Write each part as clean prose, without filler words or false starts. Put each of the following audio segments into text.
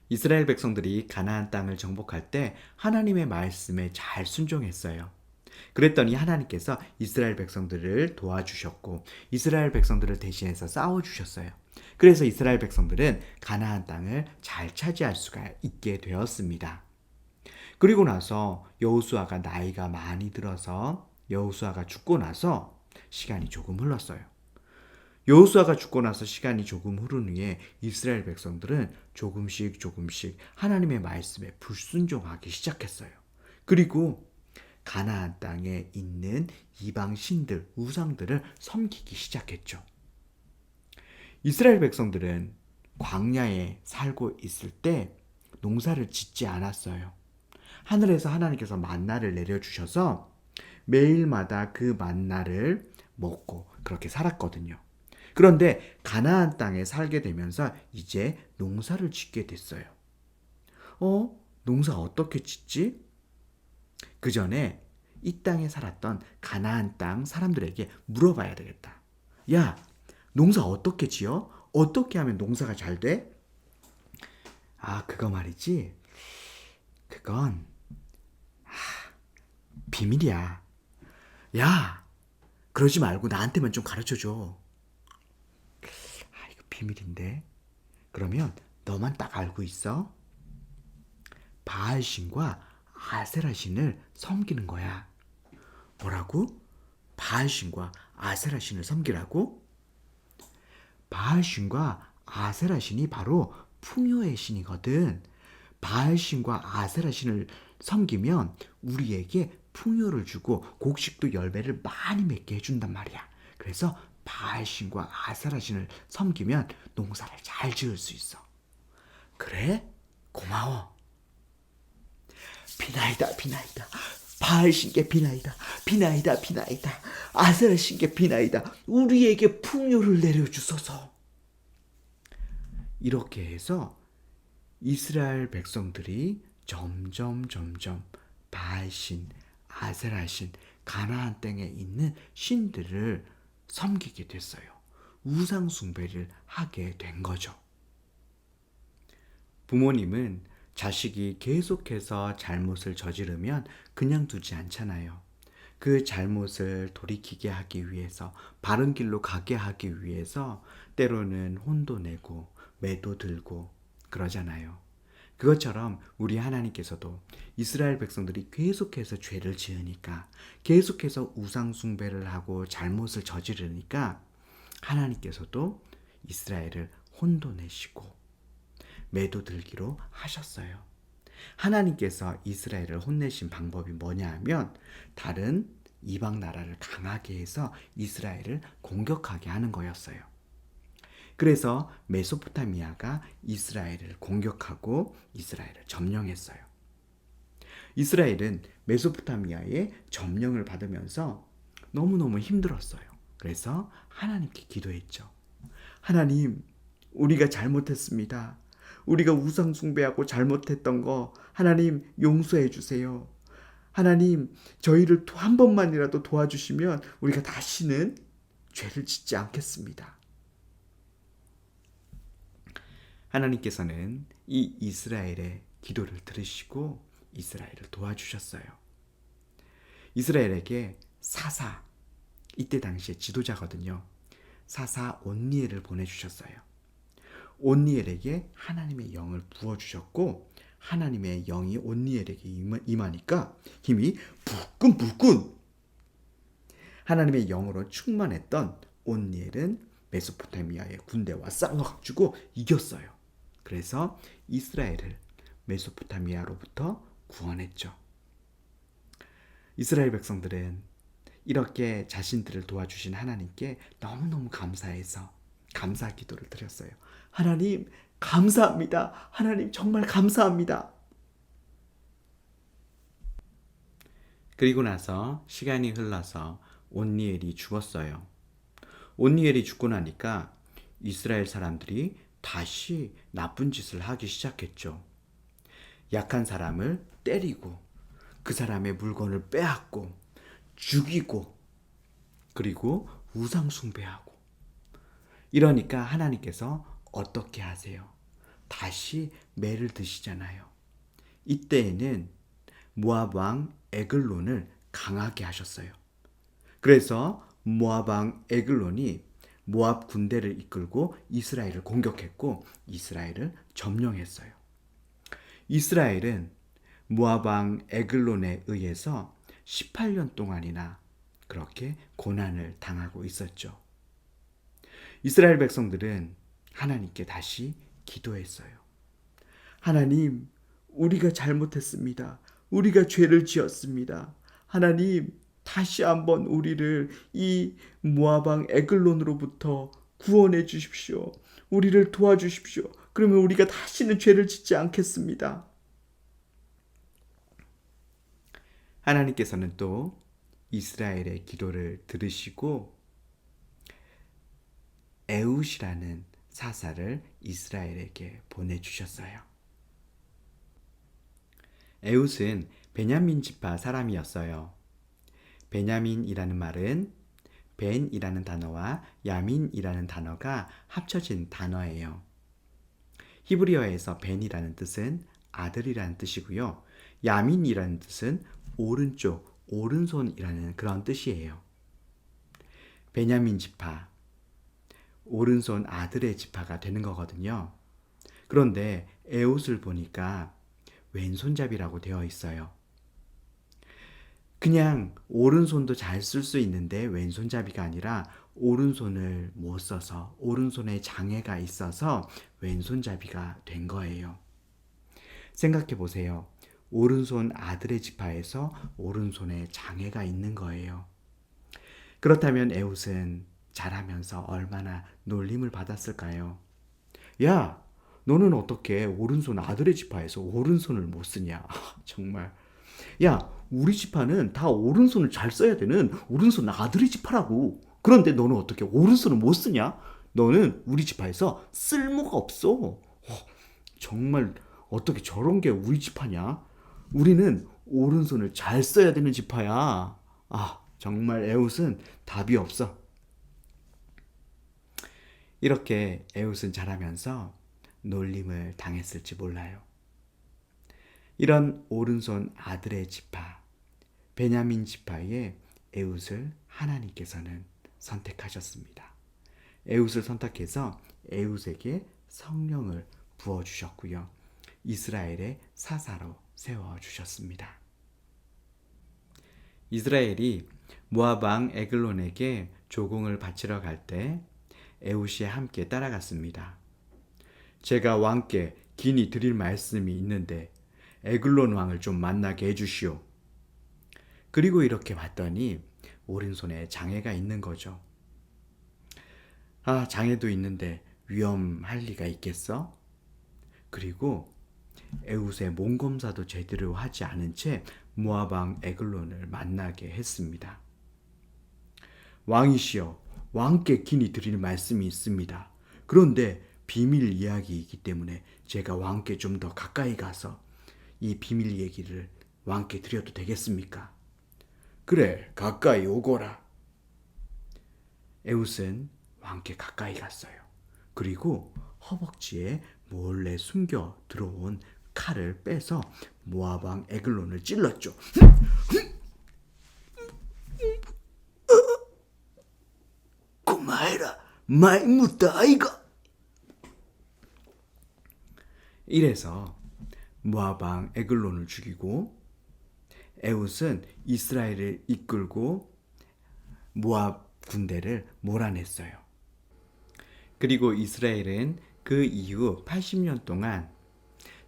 이스라엘 백성들이 가나안 땅을 정복할 때 하나님의 말씀에 잘 순종했어요. 그랬더니 하나님께서 이스라엘 백성들을 도와주셨고 이스라엘 백성들을 대신해서 싸워주셨어요. 그래서 이스라엘 백성들은 가나안 땅을 잘 차지할 수가 있게 되었습니다. 그리고 나서 여호수아가 나이가 많이 들어서 여호수아가 죽고 나서 시간이 조금 흘렀어요. 여호수아가 죽고 나서 시간이 조금 흐른 후에 이스라엘 백성들은 조금씩 하나님의 말씀에 불순종하기 시작했어요. 그리고 가나안 땅에 있는 이방 신들, 우상들을 섬기기 시작했죠. 이스라엘 백성들은 광야에 살고 있을 때 농사를 짓지 않았어요. 하늘에서 하나님께서 만나를 내려주셔서 매일마다 그 만나를 먹고 그렇게 살았거든요. 그런데 가나안 땅에 살게 되면서 이제 농사를 짓게 됐어요. 농사 어떻게 짓지? 그 전에 이 땅에 살았던 가나안 땅 사람들에게 물어봐야 되겠다. 야, 농사 어떻게 지어? 어떻게 하면 농사가 잘 돼? 아, 그거 말이지. 그건 비밀이야. 야, 그러지 말고 나한테만 좀 가르쳐줘. 아, 이거 비밀인데. 그러면 너만 딱 알고 있어. 바알신과 아세라신을 섬기는 거야. 뭐라고? 바알신과 아세라신을 섬기라고? 바알신과 아세라신이 바로 풍요의 신이거든. 바알신과 아세라신을 섬기면 우리에게 풍요를 주고 곡식도 열매를 많이 맺게 해준단 말이야. 그래서 바알신과 아세라신을 섬기면 농사를 잘 지을 수 있어. 그래? 고마워. 비나이다 비나이다. 바알신께 비나이다. 비나이다 비나이다. 아세라신께 비나이다. 우리에게 풍요를 내려주소서. 이렇게 해서 이스라엘 백성들이 점점 바알신, 아세라신, 가나안 땅에 있는 신들을 섬기게 됐어요. 우상 숭배를 하게 된 거죠. 부모님은 자식이 계속해서 잘못을 저지르면 그냥 두지 않잖아요. 그 잘못을 돌이키게 하기 위해서, 바른 길로 가게 하기 위해서 때로는 혼도 내고 매도 들고 그러잖아요. 그것처럼 우리 하나님께서도 이스라엘 백성들이 계속해서 죄를 지으니까, 계속해서 우상숭배를 하고 잘못을 저지르니까 하나님께서도 이스라엘을 혼도 내시고 매도 들기로 하셨어요. 하나님께서 이스라엘을 혼내신 방법이 뭐냐 하면 다른 이방 나라를 강하게 해서 이스라엘을 공격하게 하는 거였어요. 그래서 메소포타미아가 이스라엘을 공격하고 이스라엘을 점령했어요. 이스라엘은 메소포타미아의 점령을 받으면서 너무너무 힘들었어요. 그래서 하나님께 기도했죠. 하나님, 우리가 잘못했습니다. 우리가 우상 숭배하고 잘못했던 거 하나님 용서해 주세요. 하나님, 저희를 한 번만이라도 도와주시면 우리가 다시는 죄를 짓지 않겠습니다. 하나님께서는 이 이스라엘의 기도를 들으시고 이스라엘을 도와주셨어요. 이스라엘에게 사사, 이때 당시의 지도자거든요. 사사 온니엘을 보내주셨어요. 온니엘에게 하나님의 영을 부어주셨고 하나님의 영이 온니엘에게 임하니까 힘이 불끈불끈 하나님의 영으로 충만했던 온니엘은 메소포타미아의 군대와 싸워가지고 이겼어요. 그래서 이스라엘을 메소포타미아로부터 구원했죠. 이스라엘 백성들은 이렇게 자신들을 도와주신 하나님께 너무너무 감사해서 감사 기도를 드렸어요. 하나님 감사합니다. 하나님 정말 감사합니다. 그리고 나서 시간이 흘러서 온니엘이 죽었어요. 온니엘이 죽고 나니까 이스라엘 사람들이 다시 나쁜 짓을 하기 시작했죠. 약한 사람을 때리고 그 사람의 물건을 빼앗고 죽이고 그리고 우상 숭배하고 이러니까 하나님께서 어떻게 하세요? 다시 매를 드시잖아요. 이때에는 모압 왕 에글론을 강하게 하셨어요. 그래서 모압 왕 에글론이 모압 군대를 이끌고 이스라엘을 공격했고 이스라엘을 점령했어요. 이스라엘은 모압 왕 에글론에 의해서 18년 동안이나 그렇게 고난을 당하고 있었죠. 이스라엘 백성들은 하나님께 다시 기도했어요. 하나님, 우리가 잘못했습니다. 우리가 죄를 지었습니다. 하나님, 다시 한번 우리를 이 모압 왕 에글론으로부터 구원해 주십시오. 우리를 도와주십시오. 그러면 우리가 다시는 죄를 짓지 않겠습니다. 하나님께서는 또 이스라엘의 기도를 들으시고 에웃이라는 사사를 이스라엘에게 보내주셨어요. 에웃은 베냐민 지파 사람이었어요. 베냐민이라는 말은 벤이라는 단어와 야민이라는 단어가 합쳐진 단어예요. 히브리어에서 벤이라는 뜻은 아들이라는 뜻이고요. 야민이라는 뜻은 오른쪽, 오른손이라는 그런 뜻이에요. 베냐민 지파, 오른손 아들의 지파가 되는 거거든요. 그런데 에웃을 보니까 왼손잡이라고 되어 있어요. 그냥 오른손도 잘 쓸 수 있는데 왼손잡이가 아니라 오른손을 못 써서 오른손에 장애가 있어서 왼손잡이가 된 거예요. 생각해 보세요. 오른손 아들의 지파에서 오른손에 장애가 있는 거예요. 그렇다면 에웃은 자라면서 얼마나 놀림을 받았을까요? 야, 너는 어떻게 오른손 아들의 지파에서 오른손을 못 쓰냐? 정말. 야, 우리 지파는 다 오른손을 잘 써야 되는 오른손 아들의 지파라고. 그런데 너는 어떻게 오른손을 못 쓰냐? 너는 우리 지파에서 쓸모가 없어. 정말 어떻게 저런 게 우리 지파냐? 우리는 오른손을 잘 써야 되는 지파야. 정말 에웃은 답이 없어. 이렇게 에웃은 자라면서 놀림을 당했을지 몰라요. 이런 오른손 아들의 지파, 베냐민 지파의 에웃을 하나님께서는 선택하셨습니다. 에웃을 선택해서 에웃에게 성령을 부어주셨고요. 이스라엘의 사사로 세워주셨습니다. 이스라엘이 모압 왕 에글론에게 조공을 바치러 갈 때 에웃이 함께 따라갔습니다. 제가 왕께 긴히 드릴 말씀이 있는데 에글론 왕을 좀 만나게 해주시오. 그리고 이렇게 봤더니 오른손에 장애가 있는 거죠. 장애도 있는데 위험할 리가 있겠어? 그리고 에웃의 몸 검사도 제대로 하지 않은 채 모압 왕 에글론을 만나게 했습니다. 왕이시여, 왕께 긴히 드릴 말씀이 있습니다. 그런데 비밀 이야기이기 때문에 제가 왕께 좀 더 가까이 가서 이 비밀 얘기를 왕께 드려도 되겠습니까? 그래, 가까이 오거라. 에웃은 왕께 가까이 갔어요. 그리고 허벅지에 몰래 숨겨 들어온 칼을 빼서 모압 왕 에글론을 찔렀죠. 고마해라, 많이 묻다 아이가. 이래서 모압 왕 에글론을 죽이고 에웃은 이스라엘을 이끌고 모압 군대를 몰아냈어요. 그리고 이스라엘은 그 이후 80년 동안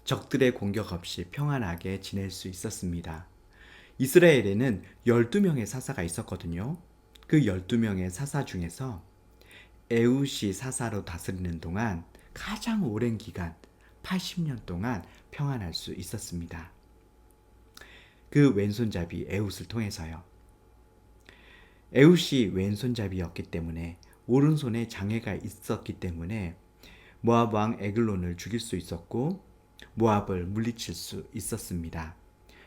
적들의 공격 없이 평안하게 지낼 수 있었습니다. 이스라엘에는 12명의 사사가 있었거든요. 그 12명의 사사 중에서 에웃이 사사로 다스리는 동안 가장 오랜 기간 80년 동안 평안할 수 있었습니다. 그 왼손잡이 에웃을 통해서요. 에웃이 왼손잡이였기 때문에 오른손에 장애가 있었기 때문에 모압 왕 에글론을 죽일 수 있었고 모압을 물리칠 수 있었습니다.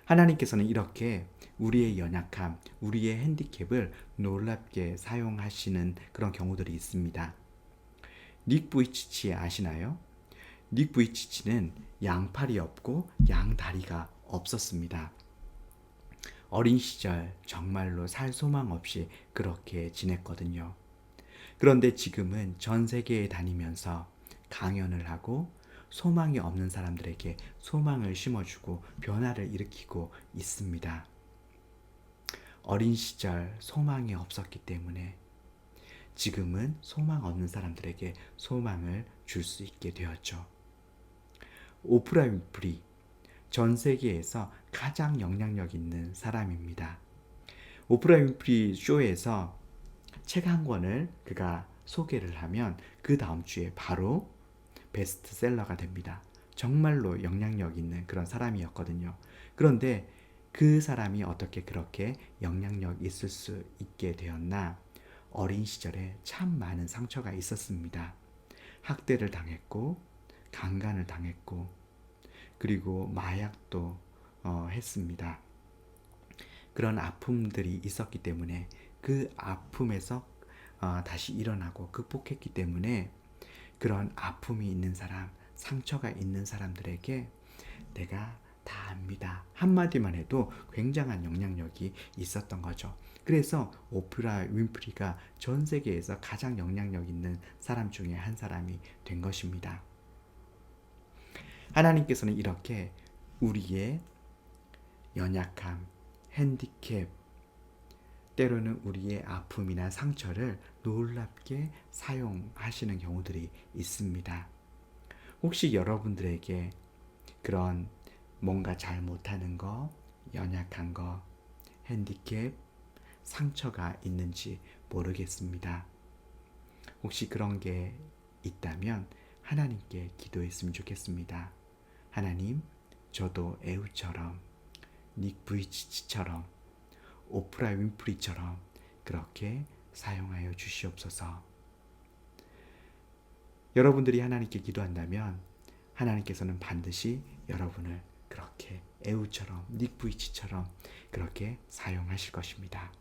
하나님께서는 이렇게 우리의 연약함, 우리의 핸디캡을 놀랍게 사용하시는 그런 경우들이 있습니다. 닉 부이치치 아시나요? 닉 부이치치는 양팔이 없고 양다리가 없었습니다. 어린 시절 정말로 살 소망 없이 그렇게 지냈거든요. 그런데 지금은 전 세계에 다니면서 강연을 하고 소망이 없는 사람들에게 소망을 심어주고 변화를 일으키고 있습니다. 어린 시절 소망이 없었기 때문에 지금은 소망 없는 사람들에게 소망을 줄 수 있게 되었죠. 오프라 윈프리, 전 세계에서 가장 영향력 있는 사람입니다. 오프라 윈프리 쇼에서 책 한 권을 그가 소개를 하면 그 다음 주에 바로 베스트셀러가 됩니다. 정말로 영향력 있는 그런 사람이었거든요. 그런데 그 사람이 어떻게 그렇게 영향력 있을 수 있게 되었나? 어린 시절에 참 많은 상처가 있었습니다. 학대를 당했고, 강간을 당했고, 그리고 마약도 했습니다. 그런 아픔들이 있었기 때문에 그 아픔에서 다시 일어나고 극복했기 때문에 그런 아픔이 있는 사람, 상처가 있는 사람들에게 내가 다 압니다. 한마디만 해도 굉장한 영향력이 있었던 거죠. 그래서 오프라 윈프리가 전 세계에서 가장 영향력 있는 사람 중에 한 사람이 된 것입니다. 하나님께서는 이렇게 우리의 연약함, 핸디캡, 때로는 우리의 아픔이나 상처를 놀랍게 사용하시는 경우들이 있습니다. 혹시 여러분들에게 그런 뭔가 잘 못하는 거, 연약한 거, 핸디캡, 상처가 있는지 모르겠습니다. 혹시 그런 게 있다면 하나님께 기도했으면 좋겠습니다. 하나님, 저도 에우처럼, 닉 부이치치처럼, 오프라 윈프리처럼 그렇게 사용하여 주시옵소서. 여러분들이 하나님께 기도한다면 하나님께서는 반드시 여러분을 그렇게 에우처럼, 닉 부이치처럼 그렇게 사용하실 것입니다.